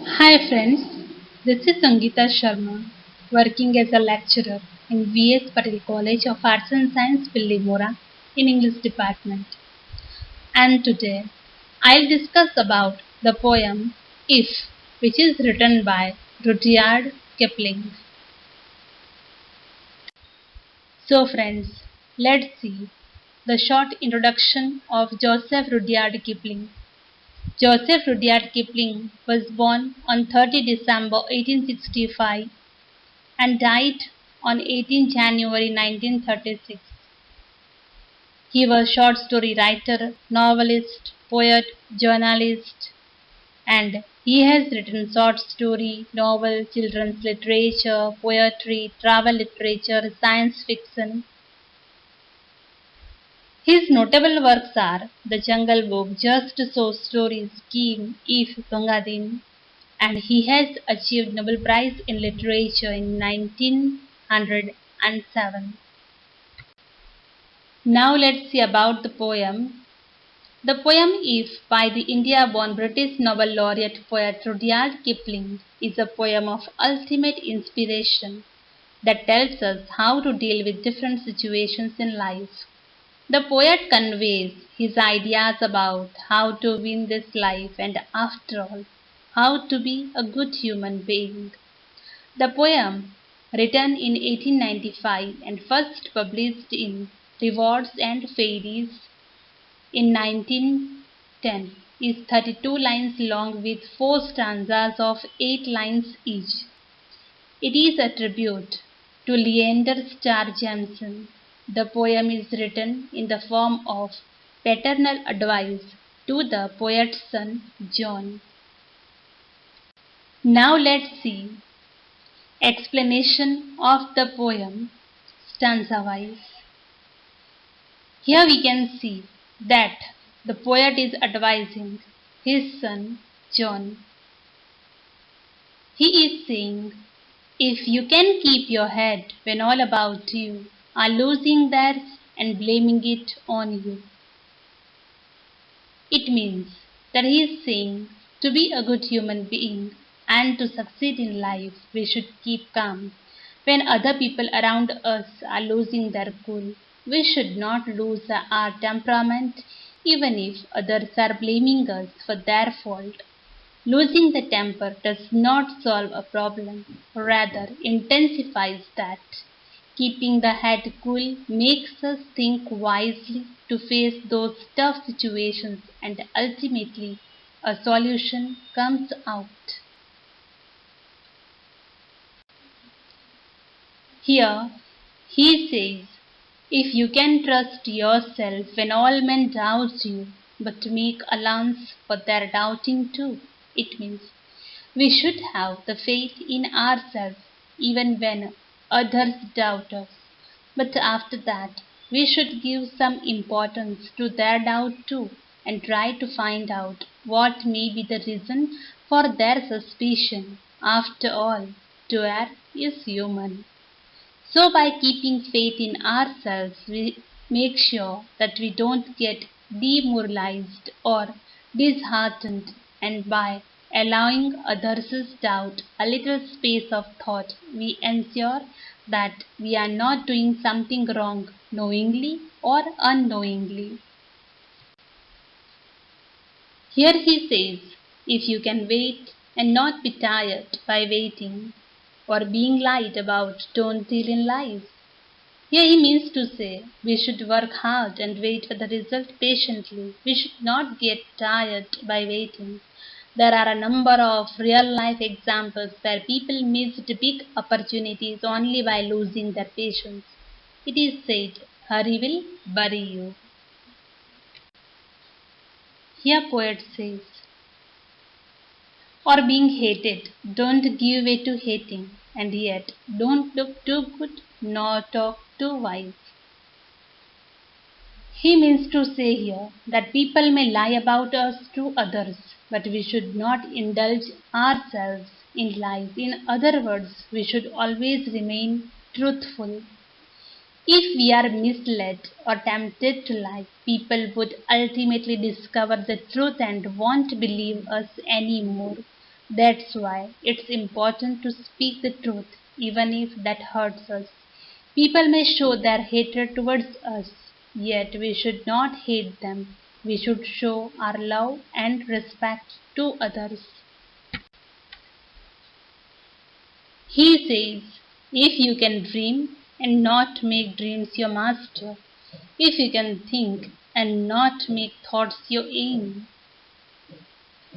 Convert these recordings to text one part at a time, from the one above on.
Hi friends, this is Sangeeta Sharma, working as a lecturer in V.S. Patel College of Arts and Science, Pillimora in English department. And today, I'll discuss about the poem If, which is written by Rudyard Kipling. So friends, let's see the short introduction of Joseph Rudyard Kipling. Joseph Rudyard Kipling was born on 30 December 1865 and died on 18 January 1936. He was short story writer, novelist, poet, journalist, and he has written short story, novel, children's literature, poetry, travel literature, science fiction. His notable works are The Jungle Book, Just So Stories, Scheme, If, Gangadin, and he has achieved Nobel Prize in Literature in 1907. Now let's see about the poem. The poem If by the India-born British Nobel laureate poet Rudyard Kipling is a poem of ultimate inspiration that tells us how to deal with different situations in life. The poet conveys his ideas about how to win this life and, after all, how to be a good human being. The poem, written in 1895 and first published in Rewards and Fairies in 1910, is 32 lines long with 4 stanzas of 8 lines each. It is a tribute to Leander Starr Jameson. The poem is written in the form of paternal advice to the poet's son John. Now let's see explanation of the poem stanza wise. Here we can see that the poet is advising his son John. He is saying, if you can keep your head when all about you are losing theirs and blaming it on you. It means that he is saying to be a good human being and to succeed in life, we should keep calm. When other people around us are losing their cool, we should not lose our temperament even if others are blaming us for their fault. Losing the temper does not solve a problem, rather intensifies that. Keeping the head cool makes us think wisely to face those tough situations and ultimately a solution comes out. Here he says, if you can trust yourself when all men doubt you, but make allowance for their doubting too, it means we should have the faith in ourselves even when others doubt us. But after that, we should give some importance to their doubt too and try to find out what may be the reason for their suspicion. After all, to err is human. So by keeping faith in ourselves, we make sure that we don't get demoralized or disheartened, and by allowing others' doubt a little space of thought, we ensure that we are not doing something wrong knowingly or unknowingly. Here he says, if you can wait and not be tired by waiting or being lied about, don't deal in lies. Here he means to say we should work hard and wait for the result patiently. We should not get tired by waiting. There are a number of real life examples where people missed big opportunities only by losing their patience. It is said, hurry will bury you. Here poet says, or being hated, don't give way to hating, and yet don't look too good nor talk too wise. He means to say here that people may lie about us to others, but we should not indulge ourselves in lies. In other words, we should always remain truthful. If we are misled or tempted to lie, people would ultimately discover the truth and won't believe us anymore. That's why it's important to speak the truth, even if that hurts us. People may show their hatred towards us, yet we should not hate them. We should show our love and respect to others. He says, if you can dream and not make dreams your master, if you can think and not make thoughts your aim,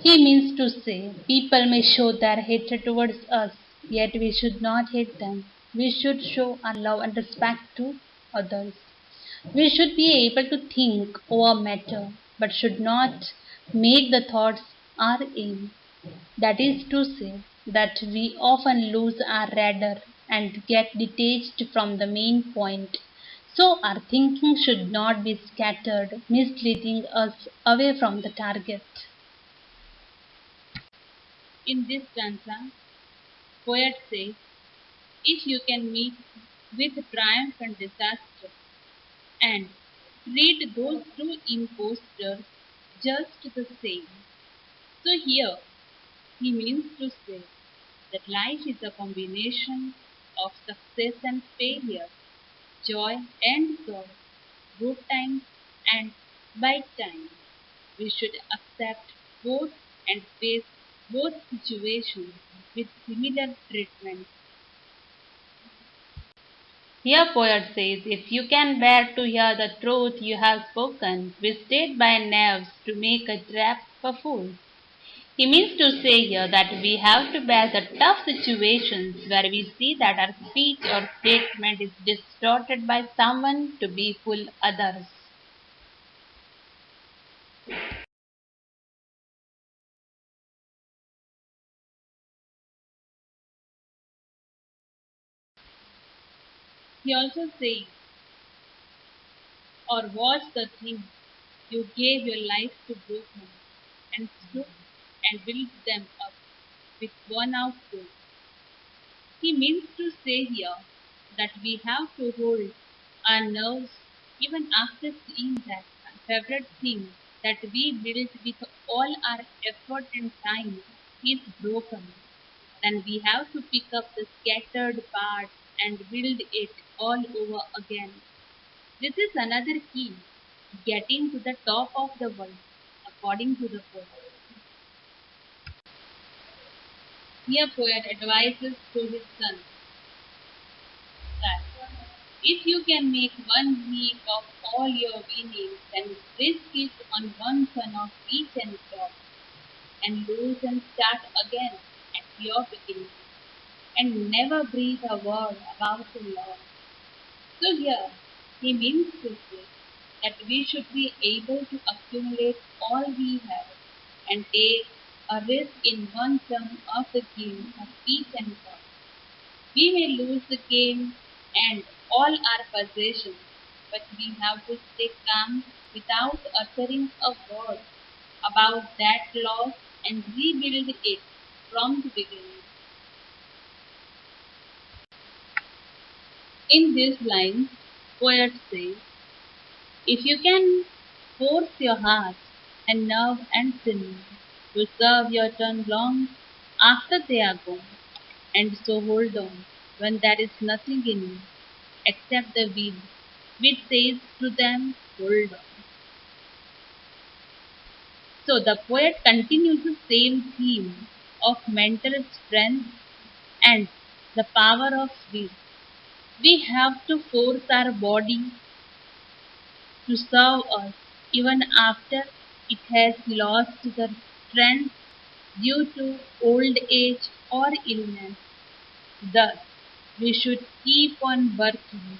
he means to say, people may show their hatred towards us, yet we should not hate them. We should show our love and respect to others. We should be able to think over matter, but should not make the thoughts our aim. That is to say, that we often lose our radar and get detached from the main point. So our thinking should not be scattered, misleading us away from the target. In this stanza, poet says, if you can meet with triumph and disaster and treat those two impostors just the same. So here he means to say that life is a combination of success and failure, joy and sorrow, good times and bad times. We should accept both and face both situations with similar treatment. Here poet says, if you can bear to hear the truth you have spoken, we stayed by nerves to make a trap for fools. He means to say here that we have to bear the tough situations where we see that our speech or statement is distorted by someone to be fool others. He also says, or was the thing you gave your life to broken and stood and built them up with worn out souls. He means to say here that we have to hold our nerves even after seeing that favorite thing that we built with all our effort and time is broken. Then we have to pick up the scattered parts and build it all over again. This is another key to getting to the top of the world, according to the poet. Here poet advises to his son that if you can make 1 week of all your winnings, then risk it on one son of each and crop, and lose and start again at your beginning, and never breathe a word about the Lord. So here he means to say that we should be able to accumulate all we have and take a risk in one term of the game of each and crop. We may lose the game and all our possessions, but we have to stay calm without uttering a word about that loss and rebuild it from the beginning. In these lines, poet says, if you can force your heart and nerve and sinew to serve your turn long after they are gone, and so hold on when there is nothing in you except the wind, which says to them, hold on. So the poet continues the same theme of mental strength and the power of will. We have to force our body to serve us even after it has lost the strength due to old age or illness. Thus, we should keep on working,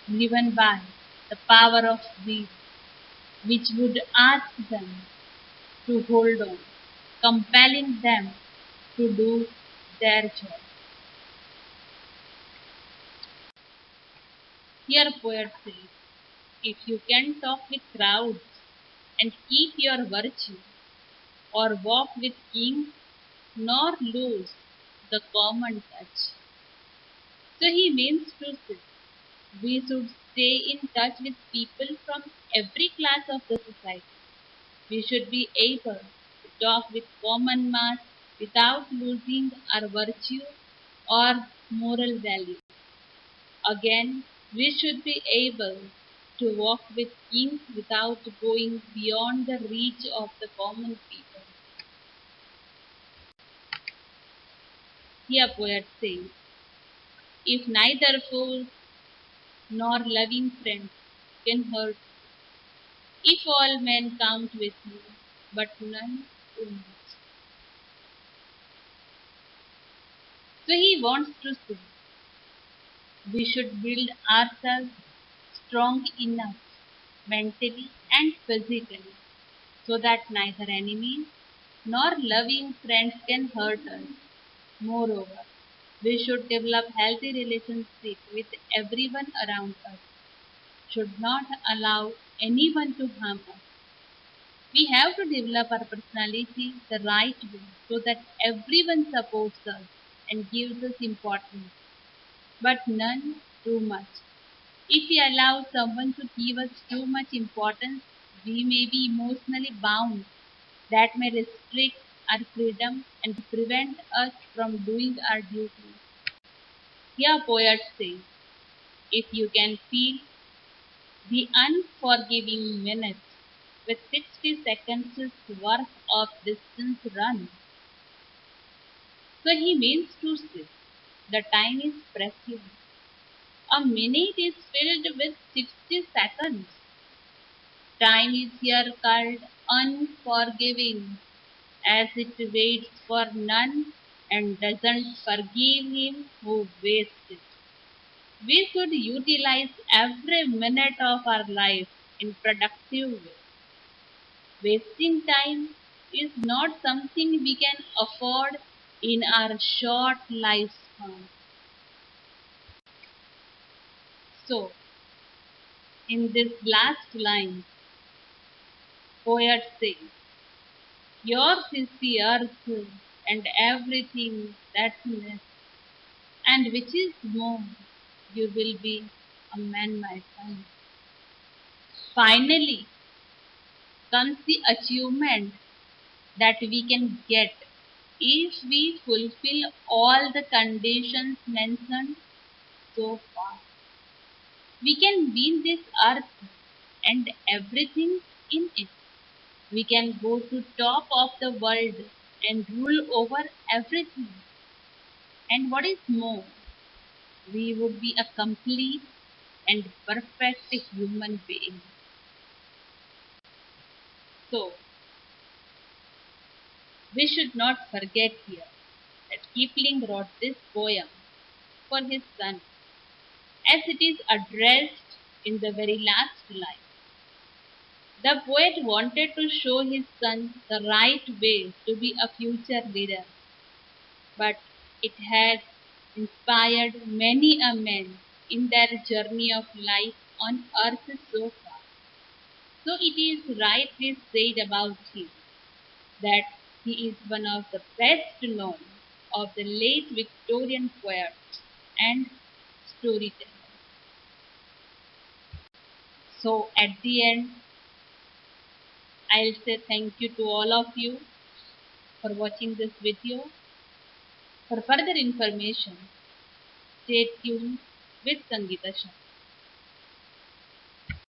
driven by the power of will, which would ask them to hold on, compelling them to do their job. Here poet says, if you can talk with crowds and keep your virtue, or walk with kings, nor lose the common touch. So he means to say, we should stay in touch with people from every class of the society. We should be able to talk with common mass without losing our virtue or moral value. Again, we should be able to walk with kings without going beyond the reach of the common people. Here poet says, if neither foes nor loving friends can hurt, if all men count with you, but none too much. So he wants to say, we should build ourselves strong enough mentally and physically so that neither enemies nor loving friends can hurt us. Moreover, we should develop healthy relationships with everyone around us, should not allow anyone to harm us. We have to develop our personality the right way so that everyone supports us and gives us importance, but none too much. If we allow someone to give us too much importance, we may be emotionally bound. That may restrict our freedom and prevent us from doing our duty. Here poets say, if you can feel the unforgiving minutes with 60 seconds worth of distance run. So he means to say, the time is precious. A minute is filled with 60 seconds. Time is here called unforgiving, as it waits for none and doesn't forgive him who wastes it. We should utilize every minute of our life in productive way. Wasting time is not something we can afford in our short lifespan. So, in this last line, poet says, yours is the earth and everything that's in it, and which is more, you will be a man, my son. Finally comes the achievement that we can get if we fulfill all the conditions mentioned so far. We can win this earth and everything in it. We can go to top of the world and rule over everything. And what is more, we would be a complete and perfect human being. So, we should not forget here that Kipling wrote this poem for his son, as it is addressed in the very last line. The poet wanted to show his son the right way to be a future leader, but it has inspired many a man in their journey of life on earth so far. So it is rightly said about him that he is one of the best known of the late Victorian poets and storytellers. So at the end, I'll say thank you to all of you for watching this video. For further information, stay tuned with Sangeeta Shah.